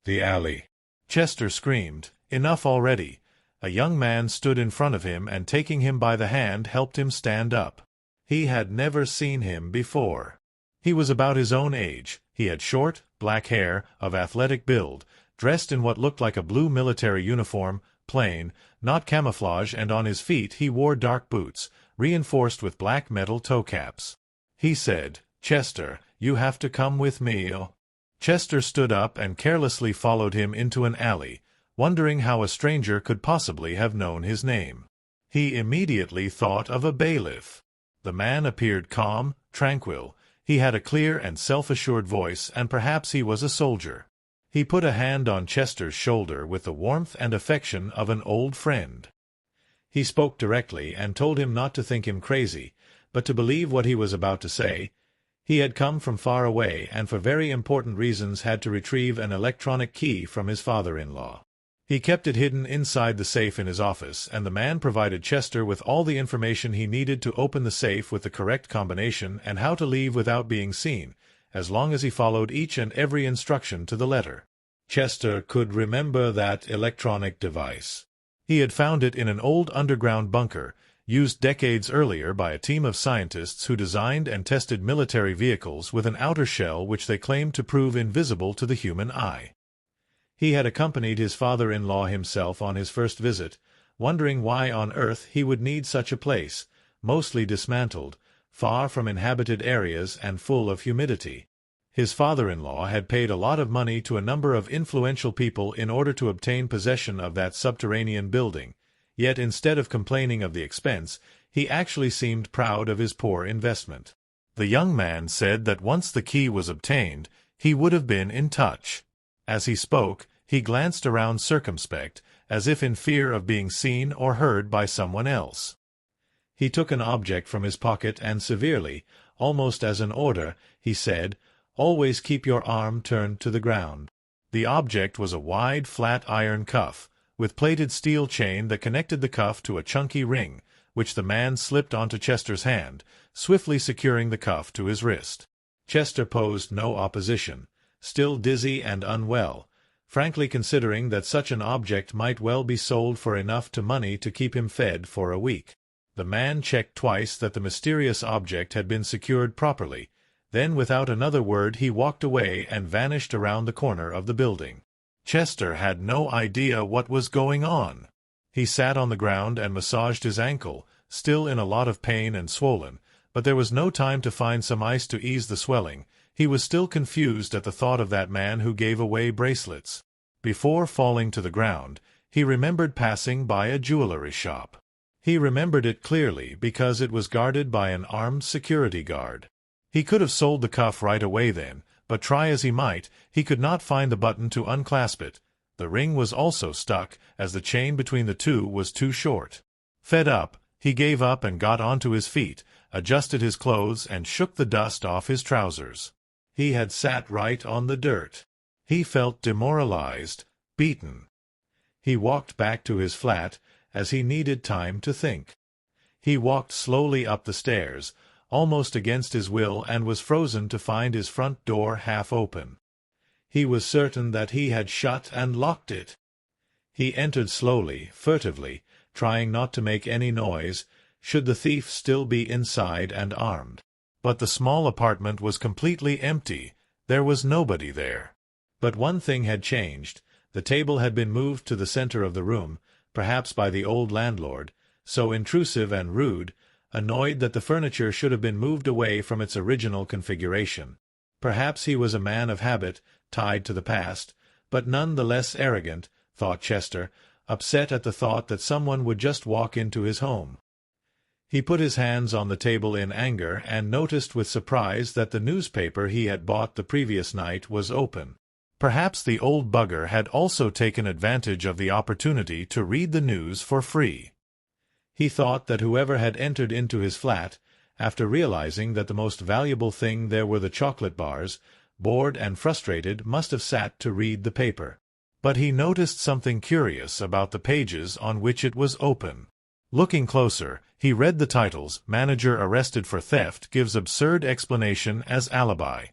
The alley. Chester screamed. Enough already. A young man stood in front of him and taking him by the hand helped him stand up. He had never seen him before. He was about his own age. He had short, black hair, of athletic build, dressed in what looked like a blue military uniform, plain, not camouflage, and on his feet he wore dark boots, reinforced with black metal toe caps. He said, "Chester, you have to come with me." Chester stood up and carelessly followed him into an alley, wondering how a stranger could possibly have known his name. He immediately thought of a bailiff. The man appeared calm, tranquil. He had a clear and self-assured voice, and perhaps he was a soldier. He put a hand on Chester's shoulder with the warmth and affection of an old friend. He spoke directly and told him not to think him crazy, but to believe what he was about to say. He had come from far away and for very important reasons had to retrieve an electronic key from his father-in-law. He kept it hidden inside the safe in his office, and the man provided Chester with all the information he needed to open the safe with the correct combination and how to leave without being seen, as long as he followed each and every instruction to the letter. Chester could remember that electronic device. He had found it in an old underground bunker, used decades earlier by a team of scientists who designed and tested military vehicles with an outer shell which they claimed to prove invisible to the human eye. He had accompanied his father-in-law himself on his first visit, wondering why on earth he would need such a place, mostly dismantled, far from inhabited areas and full of humidity. His father-in-law had paid a lot of money to a number of influential people in order to obtain possession of that subterranean building, yet instead of complaining of the expense, he actually seemed proud of his poor investment. The young man said that once the key was obtained, he would have been in touch. As he spoke, he glanced around circumspect, as if in fear of being seen or heard by someone else. He took an object from his pocket and severely, almost as an order, he said, "Always keep your arm turned to the ground." The object was a wide, flat iron cuff, with plated steel chain that connected the cuff to a chunky ring, which the man slipped onto Chester's hand, swiftly securing the cuff to his wrist. Chester posed no opposition, still dizzy and unwell, frankly considering that such an object might well be sold for enough to money to keep him fed for a week. The man checked twice that the mysterious object had been secured properly. Then without another word he walked away and vanished around the corner of the building. Chester had no idea what was going on. He sat on the ground and massaged his ankle, still in a lot of pain and swollen, but there was no time to find some ice to ease the swelling. He was still confused at the thought of that man who gave away bracelets. Before falling to the ground, he remembered passing by a jewelry shop. He remembered it clearly because it was guarded by an armed security guard. He could have sold the cuff right away then, but try as he might, he could not find the button to unclasp it. The ring was also stuck, as the chain between the two was too short. Fed up, he gave up and got onto his feet, adjusted his clothes and shook the dust off his trousers. He had sat right on the dirt. He felt demoralized, beaten. He walked back to his flat, as he needed time to think. He walked slowly up the stairs, almost against his will, and was frozen to find his front door half open. He was certain that he had shut and locked it. He entered slowly, furtively, trying not to make any noise, should the thief still be inside and armed. But the small apartment was completely empty. There was nobody there. But one thing had changed. The table had been moved to the center of the room, perhaps by the old landlord, so intrusive and rude, annoyed that the furniture should have been moved away from its original configuration. Perhaps he was a man of habit, tied to the past, but none the less arrogant, thought Chester, upset at the thought that someone would just walk into his home. He put his hands on the table in anger and noticed with surprise that the newspaper he had bought the previous night was open. Perhaps the old bugger had also taken advantage of the opportunity to read the news for free. He thought that whoever had entered into his flat, after realizing that the most valuable thing there were the chocolate bars, bored and frustrated, must have sat to read the paper. But he noticed something curious about the pages on which it was open. Looking closer, he read the titles, "Manager Arrested for Theft Gives Absurd Explanation as Alibi."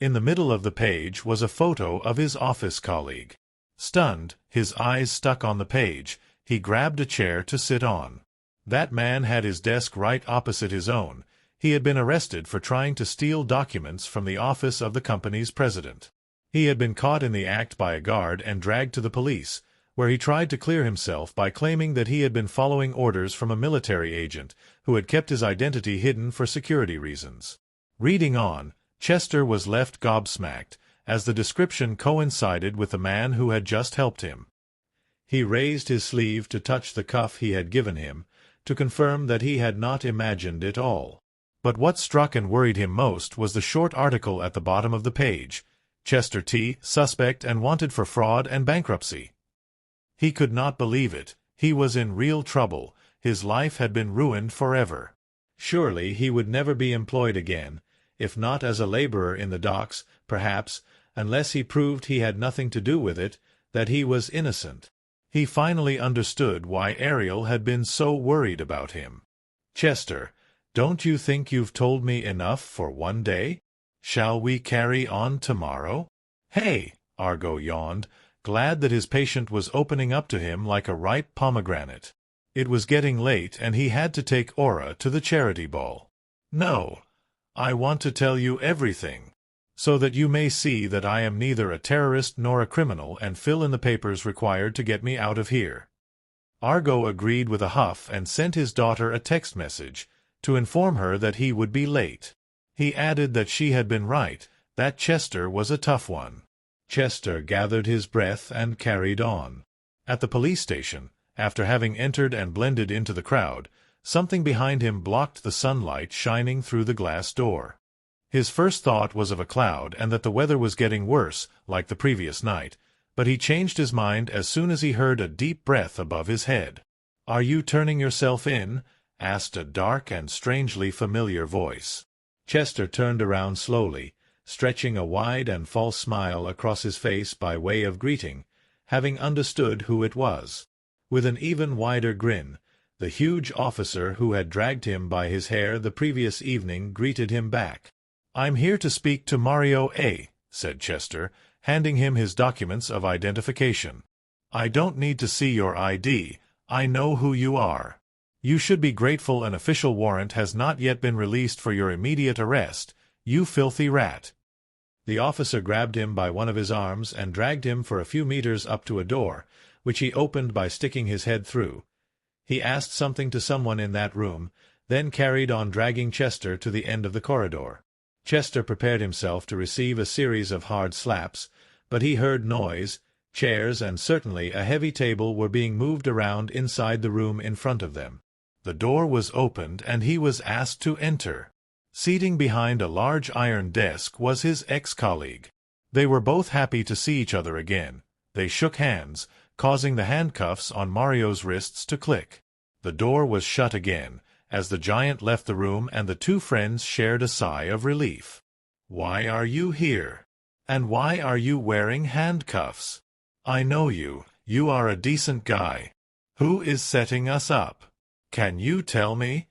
In the middle of the page was a photo of his office colleague. Stunned, his eyes stuck on the page, he grabbed a chair to sit on. That man had his desk right opposite his own. He had been arrested for trying to steal documents from the office of the company's president. He had been caught in the act by a guard and dragged to the police, where he tried to clear himself by claiming that he had been following orders from a military agent who had kept his identity hidden for security reasons. Reading on, Chester was left gobsmacked, as the description coincided with the man who had just helped him. He raised his sleeve to touch the cuff he had given him, to confirm that he had not imagined it all. But what struck and worried him most was the short article at the bottom of the page: Chester T., suspect and wanted for fraud and bankruptcy. He could not believe it. He was in real trouble. His life had been ruined forever. Surely he would never be employed again, if not as a laborer in the docks, perhaps, unless he proved he had nothing to do with it, that he was innocent. He finally understood why Ariel had been so worried about him. "Chester, don't you think you've told me enough for one day? Shall we carry on tomorrow?" "Hey!" Argo yawned, glad that his patient was opening up to him like a ripe pomegranate. It was getting late, and he had to take Aura to the charity ball. "No, I want to tell you everything, so that you may see that I am neither a terrorist nor a criminal and fill in the papers required to get me out of here." Argo agreed with a huff and sent his daughter a text message to inform her that he would be late. He added that she had been right, that Chester was a tough one. Chester gathered his breath and carried on. At the police station, after having entered and blended into the crowd, something behind him blocked the sunlight shining through the glass door. His first thought was of a cloud and that the weather was getting worse, like the previous night, but he changed his mind as soon as he heard a deep breath above his head. "Are you turning yourself in?" asked a dark and strangely familiar voice. Chester turned around slowly, stretching a wide and false smile across his face by way of greeting, having understood who it was. With an even wider grin, the huge officer who had dragged him by his hair the previous evening greeted him back. "I'm here to speak to Mario A.," said Chester, handing him his documents of identification. "I don't need to see your ID. I know who you are. You should be grateful an official warrant has not yet been released for your immediate arrest, you filthy rat." The officer grabbed him by one of his arms and dragged him for a few meters up to a door, which he opened by sticking his head through. He asked something to someone in that room, then carried on dragging Chester to the end of the corridor. Chester prepared himself to receive a series of hard slaps, but he heard noise. Chairs and certainly a heavy table were being moved around inside the room in front of them. The door was opened and he was asked to enter. Seating behind a large iron desk was his ex-colleague. They were both happy to see each other again. They shook hands, causing the handcuffs on Mario's wrists to click. The door was shut again, as the giant left the room, and the two friends shared a sigh of relief. "Why are you here? And why are you wearing handcuffs? I know you. You are a decent guy. Who is setting us up? Can you tell me?"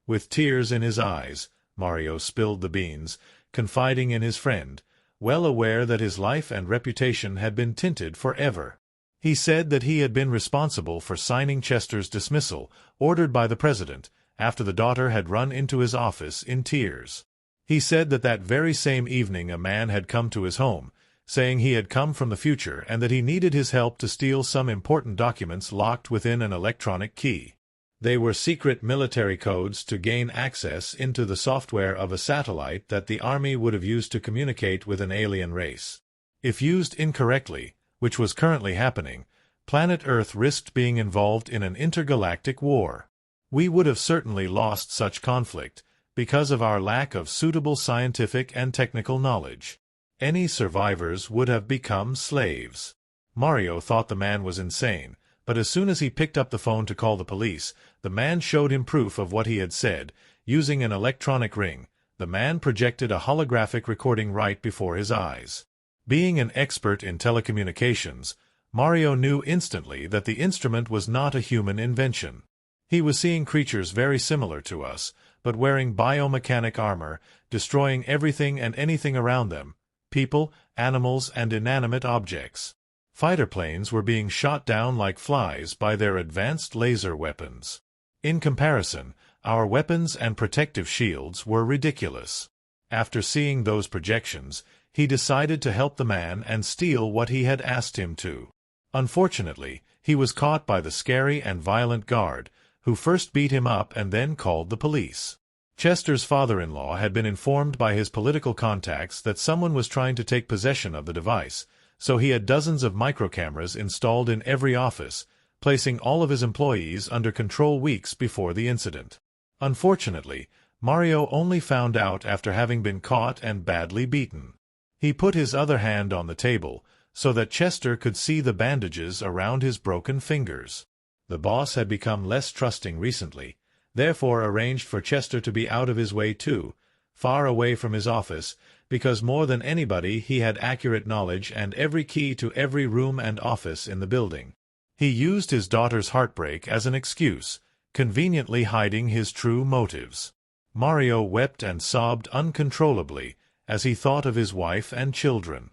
With tears in his eyes, Mario spilled the beans, confiding in his friend, well aware that his life and reputation had been tinted forever. He said that he had been responsible for signing Chester's dismissal, ordered by the president, after the daughter had run into his office in tears. He said that that very same evening a man had come to his home, saying he had come from the future and that he needed his help to steal some important documents locked within an electronic key. They were secret military codes to gain access into the software of a satellite that the Army would have used to communicate with an alien race. If used incorrectly, which was currently happening, planet Earth risked being involved in an intergalactic war. We would have certainly lost such conflict, because of our lack of suitable scientific and technical knowledge. Any survivors would have become slaves. Mario thought the man was insane, but as soon as he picked up the phone to call the police, the man showed him proof of what he had said. Using an electronic ring, the man projected a holographic recording right before his eyes. Being an expert in telecommunications, Mario knew instantly that the instrument was not a human invention. He was seeing creatures very similar to us, but wearing biomechanic armor, destroying everything and anything around them, people, animals, and inanimate objects. Fighter planes were being shot down like flies by their advanced laser weapons. In comparison, our weapons and protective shields were ridiculous. After seeing those projections, he decided to help the man and steal what he had asked him to. Unfortunately, he was caught by the scary and violent guard, who first beat him up and then called the police. Chester's father-in-law had been informed by his political contacts that someone was trying to take possession of the device, so he had dozens of microcameras installed in every office, placing all of his employees under control weeks before the incident. Unfortunately, Mario only found out after having been caught and badly beaten. He put his other hand on the table, so that Chester could see the bandages around his broken fingers. The boss had become less trusting recently, therefore arranged for Chester to be out of his way too, far away from his office, because more than anybody he had accurate knowledge and every key to every room and office in the building. He used his daughter's heartbreak as an excuse, conveniently hiding his true motives. Mario wept and sobbed uncontrollably as he thought of his wife and children.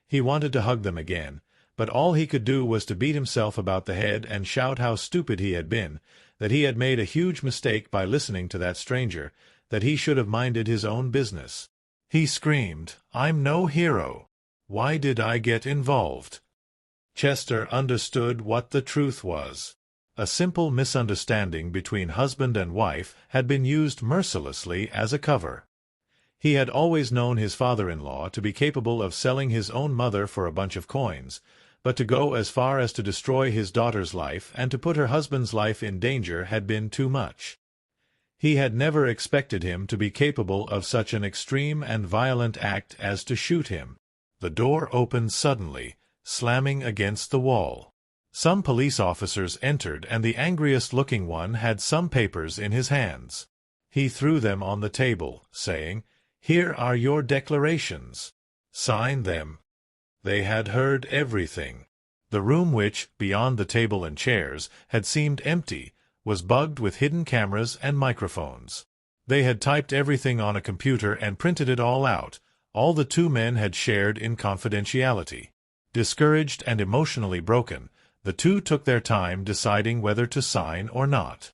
He wanted to hug them again, but all he could do was to beat himself about the head and shout how stupid he had been, that he had made a huge mistake by listening to that stranger, that he should have minded his own business. He screamed, "I'm no hero. Why did I get involved?" Chester understood what the truth was. A simple misunderstanding between husband and wife had been used mercilessly as a cover. He had always known his father-in-law to be capable of selling his own mother for a bunch of coins, but to go as far as to destroy his daughter's life and to put her husband's life in danger had been too much. He had never expected him to be capable of such an extreme and violent act as to shoot him. The door opened suddenly, slamming against the wall. Some police officers entered, and the angriest-looking one had some papers in his hands. He threw them on the table, saying, "Here are your declarations. Sign them." They had heard everything. The room which, beyond the table and chairs, had seemed empty, was bugged with hidden cameras and microphones. They had typed everything on a computer and printed it all out. All the two men had shared in confidentiality. Discouraged and emotionally broken, the two took their time deciding whether to sign or not.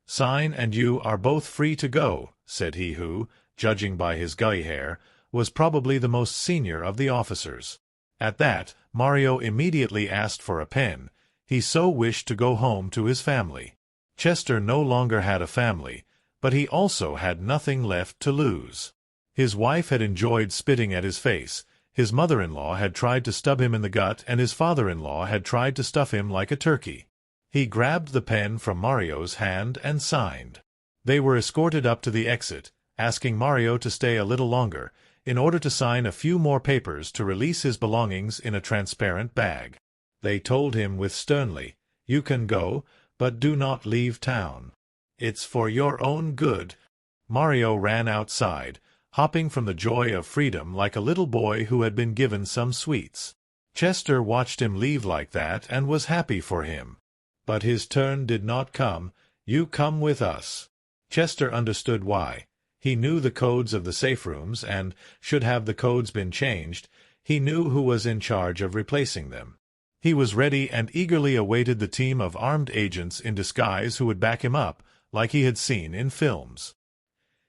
"Sign and you are both free to go," said he who, judging by his gray hair, was probably the most senior of the officers. At that, Mario immediately asked for a pen. He so wished to go home to his family. Chester no longer had a family, but he also had nothing left to lose. His wife had enjoyed spitting at his face, his mother-in-law had tried to stab him in the gut, and his father-in-law had tried to stuff him like a turkey. He grabbed the pen from Mario's hand and signed. They were escorted up to the exit, asking Mario to stay a little longer, in order to sign a few more papers to release his belongings in a transparent bag. They told him with sternly, "You can go, but do not leave town. It's for your own good." Mario ran outside, hopping from the joy of freedom like a little boy who had been given some sweets. Chester watched him leave like that and was happy for him. But his turn did not come. "You come with us." Chester understood why. He knew the codes of the safe rooms, and, should have the codes been changed, he knew who was in charge of replacing them. He was ready and eagerly awaited the team of armed agents in disguise who would back him up, like he had seen in films.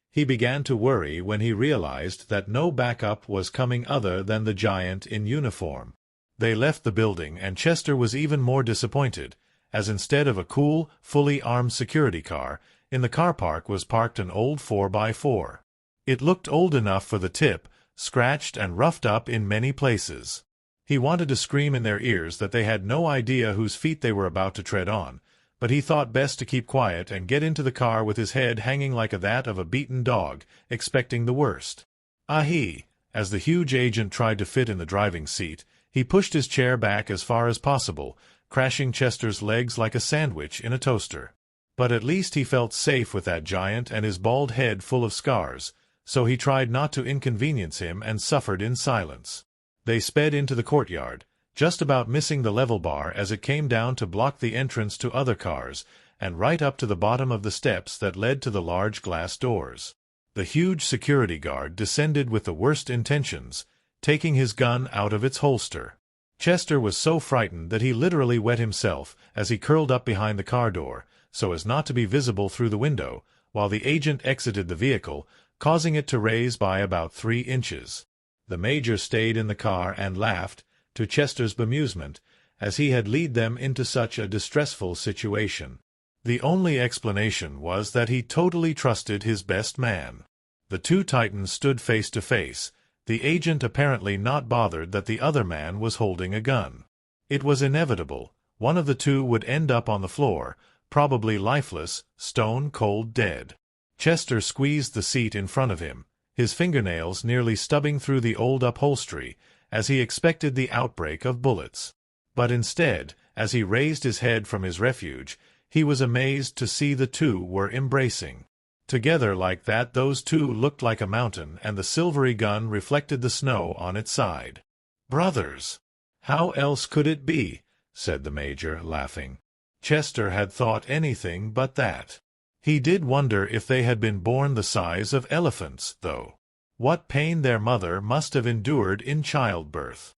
He began to worry when he realized that no backup was coming other than the giant in uniform. They left the building, and Chester was even more disappointed, as instead of a cool, fully armed security car, in the car park was parked an old 4x4. It looked old enough for the tip, scratched and roughed up in many places. He wanted to scream in their ears that they had no idea whose feet they were about to tread on, but he thought best to keep quiet and get into the car with his head hanging like that of a beaten dog, expecting the worst. "Ahi!" As the huge agent tried to fit in the driving seat, he pushed his chair back as far as possible, crashing Chester's legs like a sandwich in a toaster. But at least he felt safe with that giant and his bald head full of scars, so he tried not to inconvenience him and suffered in silence. They sped into the courtyard, just about missing the level bar as it came down to block the entrance to other cars, and right up to the bottom of the steps that led to the large glass doors. The huge security guard descended with the worst intentions, taking his gun out of its holster. Chester was so frightened that he literally wet himself as he curled up behind the car door, so as not to be visible through the window, while the agent exited the vehicle, causing it to raise by about 3 inches. The major stayed in the car and laughed, to Chester's bemusement, as he had led them into such a distressful situation. The only explanation was that he totally trusted his best man. The two titans stood face to face, the agent apparently not bothered that the other man was holding a gun. It was inevitable. One of the two would end up on the floor, probably lifeless, stone-cold dead. Chester squeezed the seat in front of him, his fingernails nearly stubbing through the old upholstery, as he expected the outbreak of bullets. But instead, as he raised his head from his refuge, he was amazed to see the two were embracing. Together like that, those two looked like a mountain, and the silvery gun reflected the snow on its side. "Brothers! How else could it be?" said the major, laughing. Chester had thought anything but that. He did wonder if they had been born the size of elephants, though. What pain their mother must have endured in childbirth.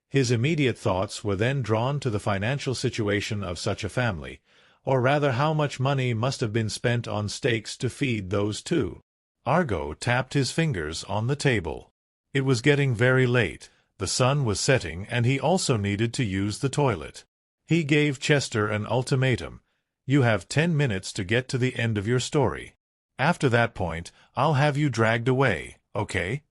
His immediate thoughts were then drawn to the financial situation of such a family, or rather how much money must have been spent on steaks to feed those two. Argo tapped his fingers on the table. It was getting very late, the sun was setting, and he also needed to use the toilet. He gave Chester an ultimatum. "You have 10 minutes to get to the end of your story. After that point, I'll have you dragged away, okay?"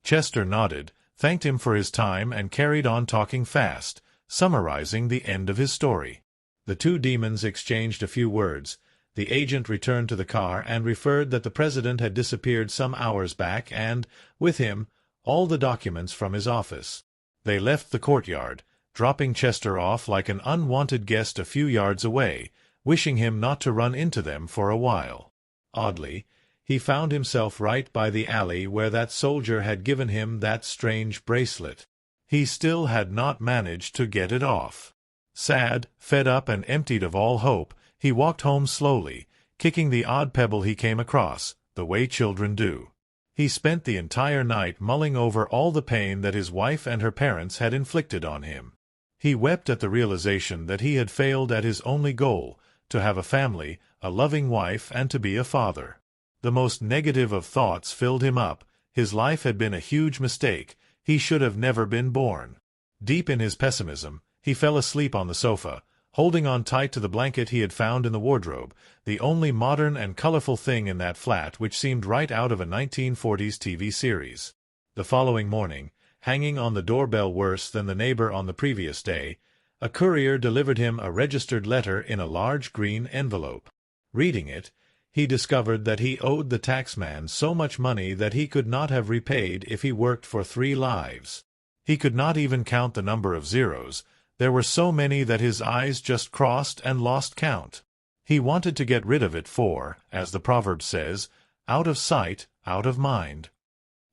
Chester nodded, thanked him for his time, and carried on talking fast, summarizing the end of his story. The two demons exchanged a few words. The agent returned to the car and referred that the president had disappeared some hours back and, with him, all the documents from his office. They left the courtyard, dropping Chester off like an unwanted guest a few yards away, wishing him not to run into them for a while. Oddly, he found himself right by the alley where that soldier had given him that strange bracelet. He still had not managed to get it off. Sad, fed up, and emptied of all hope, he walked home slowly, kicking the odd pebble he came across, the way children do. He spent the entire night mulling over all the pain that his wife and her parents had inflicted on him. He wept at the realization that he had failed at his only goal, to have a family, a loving wife, and to be a father. The most negative of thoughts filled him up. His life had been a huge mistake. He should have never been born. Deep in his pessimism, he fell asleep on the sofa, holding on tight to the blanket he had found in the wardrobe, the only modern and colorful thing in that flat, which seemed right out of a 1940s TV series. The following morning, hanging on the doorbell worse than the neighbor on the previous day, a courier delivered him a registered letter in a large green envelope. Reading it, he discovered that he owed the taxman so much money that he could not have repaid if he worked for 3 lives. He could not even count the number of zeros. There were so many that his eyes just crossed and lost count. He wanted to get rid of it for, as the proverb says, out of sight, out of mind.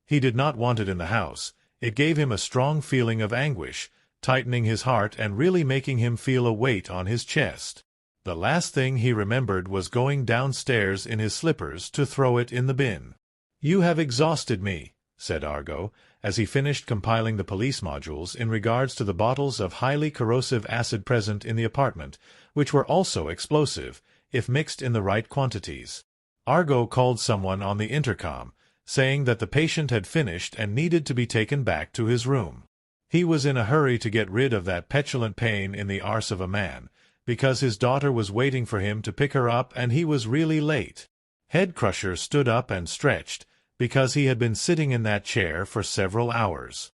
He did not want it in the house. It gave him a strong feeling of anguish, tightening his heart and really making him feel a weight on his chest. The last thing he remembered was going downstairs in his slippers to throw it in the bin. "You have exhausted me," said Argo, as he finished compiling the police modules in regards to the bottles of highly corrosive acid present in the apartment, which were also explosive, if mixed in the right quantities. Argo called someone on the intercom, saying that the patient had finished and needed to be taken back to his room. He was in a hurry to get rid of that petulant pain in the arse of a man, because his daughter was waiting for him to pick her up and he was really late. Headcrusher stood up and stretched, because he had been sitting in that chair for several hours.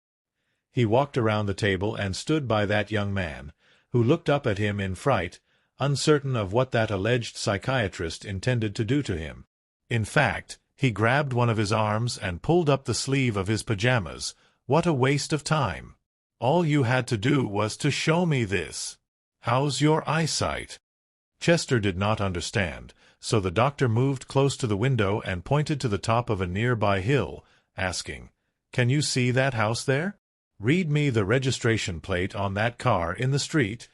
He walked around the table and stood by that young man, who looked up at him in fright, uncertain of what that alleged psychiatrist intended to do to him. In fact, he grabbed one of his arms and pulled up the sleeve of his pajamas. What a waste of time! All you had to do was to show me this. How's your eyesight? Chester did not understand, so the doctor moved close to the window and pointed to the top of a nearby hill, asking, "Can you see that house there? Read me the registration plate on that car in the street."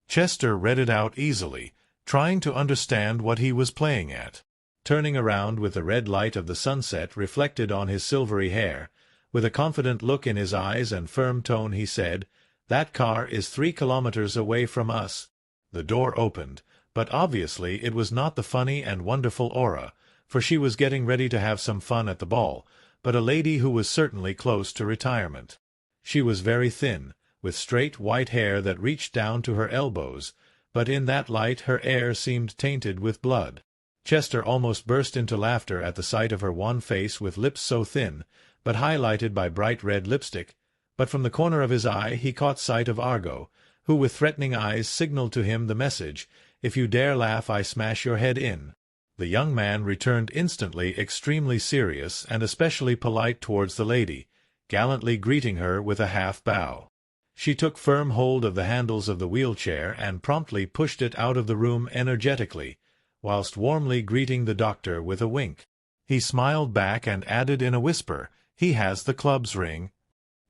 Chester read it out easily, trying to understand what he was playing at. Turning around with the red light of the sunset reflected on his silvery hair, with a confident look in his eyes and firm tone he said, "That car is 3 kilometers away from us." The door opened, but obviously it was not the funny and wonderful Aura, for she was getting ready to have some fun at the ball, but a lady who was certainly close to retirement. She was very thin, with straight white hair that reached down to her elbows, but in that light her air seemed tainted with blood. Chester almost burst into laughter at the sight of her wan face with lips so thin, but highlighted by bright red lipstick, but from the corner of his eye he caught sight of Argo, who with threatening eyes signaled to him the message, "If you dare laugh I smash your head in." The young man returned instantly extremely serious and especially polite towards the lady, gallantly greeting her with a half-bow. She took firm hold of the handles of the wheelchair and promptly pushed it out of the room energetically, whilst warmly greeting the doctor with a wink. He smiled back and added in a whisper, "He has the club's ring."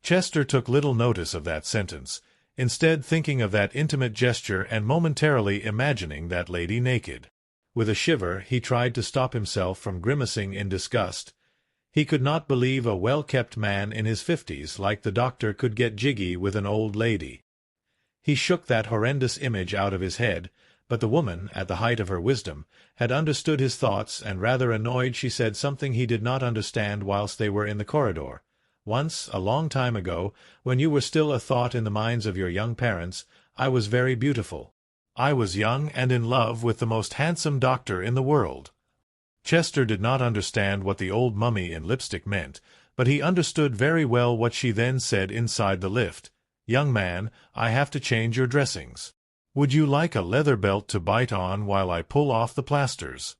Chester took little notice of that sentence, instead thinking of that intimate gesture and momentarily imagining that lady naked. With a shiver he tried to stop himself from grimacing in disgust. He could not believe a well-kept man in his 50s like the doctor could get jiggy with an old lady. He shook that horrendous image out of his head, but the woman, at the height of her wisdom, had understood his thoughts, and rather annoyed she said something he did not understand whilst they were in the corridor. "Once, a long time ago, when you were still a thought in the minds of your young parents, I was very beautiful. I was young and in love with the most handsome doctor in the world." Chester did not understand what the old mummy in lipstick meant, but he understood very well what she then said inside the lift. "Young man, I have to change your dressings. Would you like a leather belt to bite on while I pull off the plasters?"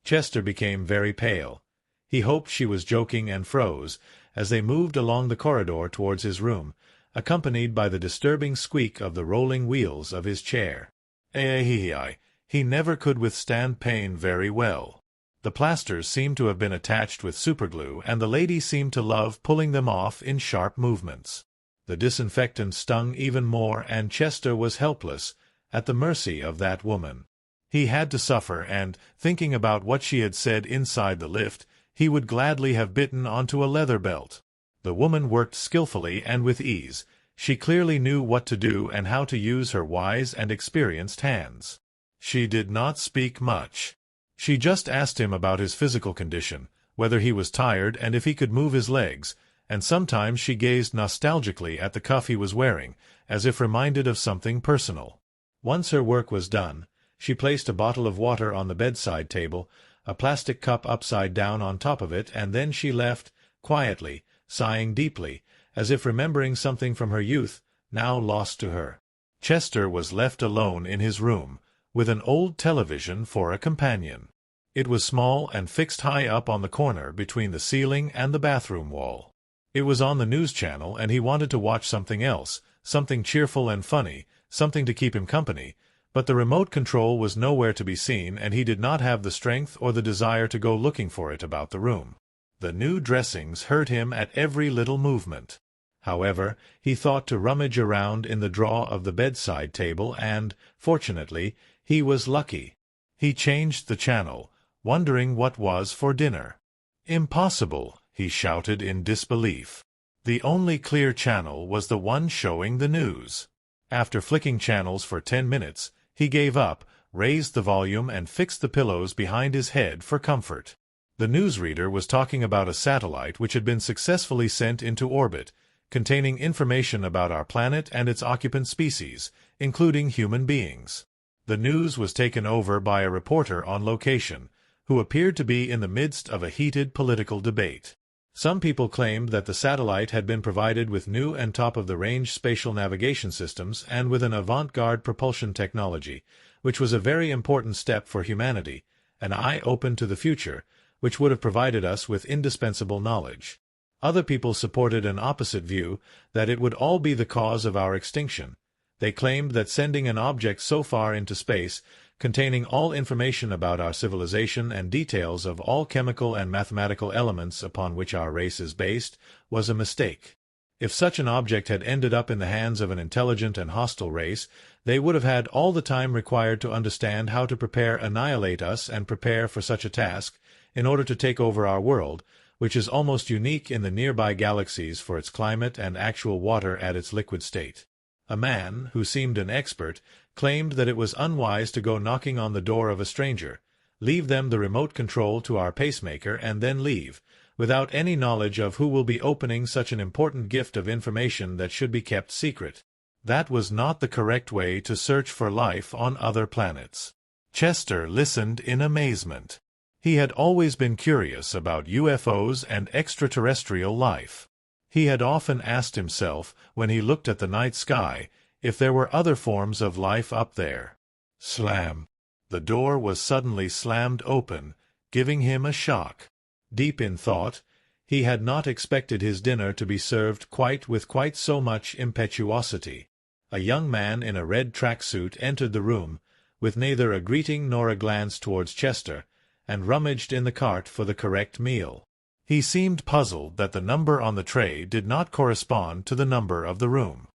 Chester became very pale. He hoped she was joking and froze, as they moved along the corridor towards his room, accompanied by the disturbing squeak of the rolling wheels of his chair. He never could withstand pain very well. The plasters seemed to have been attached with superglue, and the lady seemed to love pulling them off in sharp movements. The disinfectant stung even more, and Chester was helpless, at the mercy of that woman. He had to suffer, and, thinking about what she had said inside the lift, he would gladly have bitten onto a leather belt. The woman worked skillfully and with ease. She clearly knew what to do and how to use her wise and experienced hands. She did not speak much. She just asked him about his physical condition, whether he was tired and if he could move his legs, and sometimes she gazed nostalgically at the cuff he was wearing, as if reminded of something personal. Once her work was done, she placed a bottle of water on the bedside table, a plastic cup upside down on top of it, and then she left, quietly, sighing deeply, as if remembering something from her youth, now lost to her. Chester was left alone in his room, with an old television for a companion. It was small and fixed high up on the corner between the ceiling and the bathroom wall. It was on the news channel, and he wanted to watch something else, something cheerful and funny, something to keep him company, but the remote control was nowhere to be seen, and he did not have the strength or the desire to go looking for it about the room. The new dressings hurt him at every little movement. However, he thought to rummage around in the drawer of the bedside table, and, fortunately, he was lucky. He changed the channel, wondering what was for dinner. "Impossible!" he shouted in disbelief. The only clear channel was the one showing the news. After flicking channels for 10 minutes, he gave up, raised the volume, and fixed the pillows behind his head for comfort. The newsreader was talking about a satellite which had been successfully sent into orbit, containing information about our planet and its occupant species, including human beings. The news was taken over by a reporter on location, who appeared to be in the midst of a heated political debate. Some people claimed that the satellite had been provided with new and top-of-the-range spatial navigation systems and with an avant-garde propulsion technology, which was a very important step for humanity, an eye open to the future, which would have provided us with indispensable knowledge. Other people supported an opposite view, that it would all be the cause of our extinction. They claimed that sending an object so far into space, containing all information about our civilization and details of all chemical and mathematical elements upon which our race is based, was a mistake. If such an object had ended up in the hands of an intelligent and hostile race, they would have had all the time required to understand how to annihilate us and prepare for such a task, in order to take over our world, which is almost unique in the nearby galaxies for its climate and actual water at its liquid state. A man, who seemed an expert, claimed that it was unwise to go knocking on the door of a stranger, leave them the remote control to our pacemaker, and then leave, without any knowledge of who will be opening such an important gift of information that should be kept secret. That was not the correct way to search for life on other planets. Chester listened in amazement. He had always been curious about UFOs and extraterrestrial life. He had often asked himself, when he looked at the night sky, if there were other forms of life up there. Slam! The door was suddenly slammed open, giving him a shock. Deep in thought, he had not expected his dinner to be served with quite so much impetuosity. A young man in a red tracksuit entered the room, with neither a greeting nor a glance towards Chester, and rummaged in the cart for the correct meal. He seemed puzzled that the number on the tray did not correspond to the number of the room.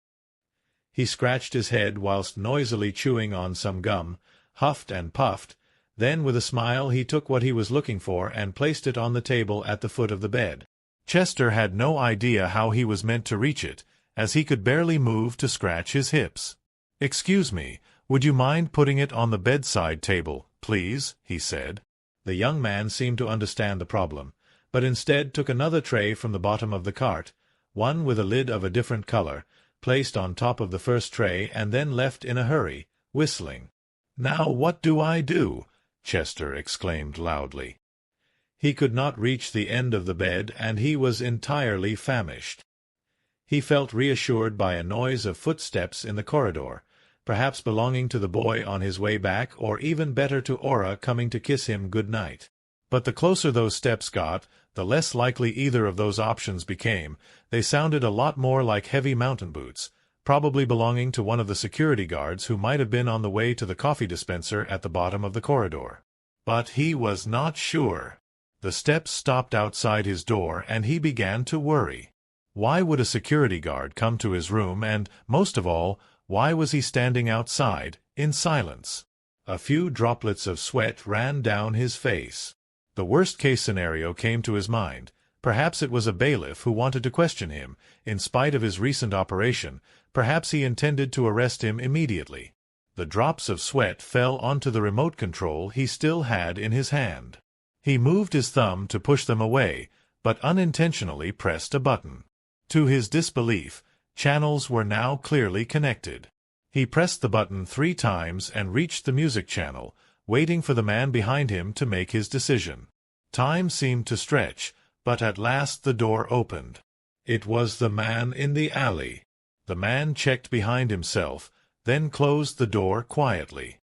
He scratched his head whilst noisily chewing on some gum, huffed and puffed. Then, with a smile, he took what he was looking for and placed it on the table at the foot of the bed. Chester had no idea how he was meant to reach it, as he could barely move to scratch his hips. "Excuse me, would you mind putting it on the bedside table, please?" he said. The young man seemed to understand the problem, but instead took another tray from the bottom of the cart, one with a lid of a different color, placed on top of the first tray, and then left in a hurry, whistling. "Now what do I do?" Chester exclaimed loudly. He could not reach the end of the bed, and he was entirely famished. He felt reassured by a noise of footsteps in the corridor, perhaps belonging to the boy on his way back, or even better, to Aura coming to kiss him good night. But the closer those steps got, the less likely either of those options became. They sounded a lot more like heavy mountain boots, probably belonging to one of the security guards who might have been on the way to the coffee dispenser at the bottom of the corridor. But he was not sure. The steps stopped outside his door, and he began to worry. Why would a security guard come to his room, and, most of all, why was he standing outside, in silence? A few droplets of sweat ran down his face. The worst-case scenario came to his mind. Perhaps it was a bailiff who wanted to question him, in spite of his recent operation. Perhaps he intended to arrest him immediately. The drops of sweat fell onto the remote control he still had in his hand. He moved his thumb to push them away, but unintentionally pressed a button. To his disbelief, channels were now clearly connected. He pressed the button 3 times and reached the music channel, waiting for the man behind him to make his decision. Time seemed to stretch, but at last the door opened. It was the man in the alley. The man checked behind himself, then closed the door quietly.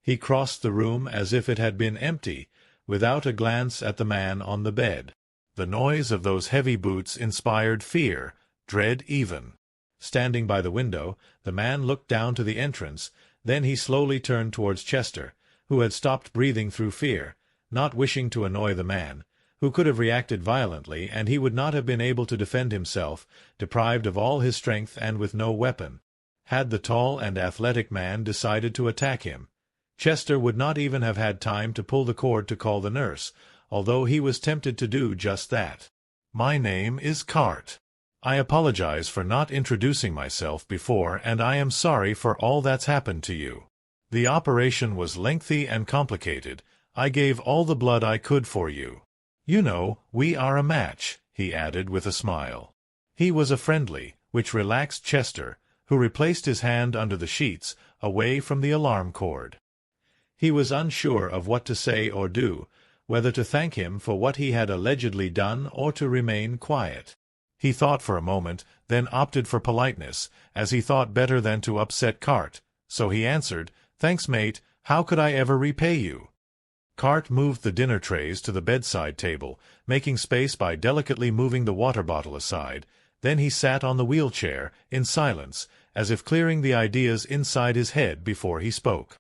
He crossed the room as if it had been empty, without a glance at the man on the bed. The noise of those heavy boots inspired fear, dread even. Standing by the window, the man looked down to the entrance. Then he slowly turned towards Chester, who had stopped breathing through fear, not wishing to annoy the man, who could have reacted violently, and he would not have been able to defend himself, deprived of all his strength and with no weapon. Had the tall and athletic man decided to attack him, Chester would not even have had time to pull the cord to call the nurse, although he was tempted to do just that. "My name is Cart. I apologize for not introducing myself before, and I am sorry for all that's happened to you. The operation was lengthy and complicated. I gave all the blood I could for you. You know, we are a match," he added with a smile. He was a friendly, which relaxed Chester, who replaced his hand under the sheets, away from the alarm cord. He was unsure of what to say or do, whether to thank him for what he had allegedly done or to remain quiet. He thought for a moment, then opted for politeness, as he thought better than to upset Cart, so he answered, "Thanks, mate, how could I ever repay you?" Cart moved the dinner trays to the bedside table, making space by delicately moving the water bottle aside. Then he sat on the wheelchair, in silence, as if clearing the ideas inside his head before he spoke.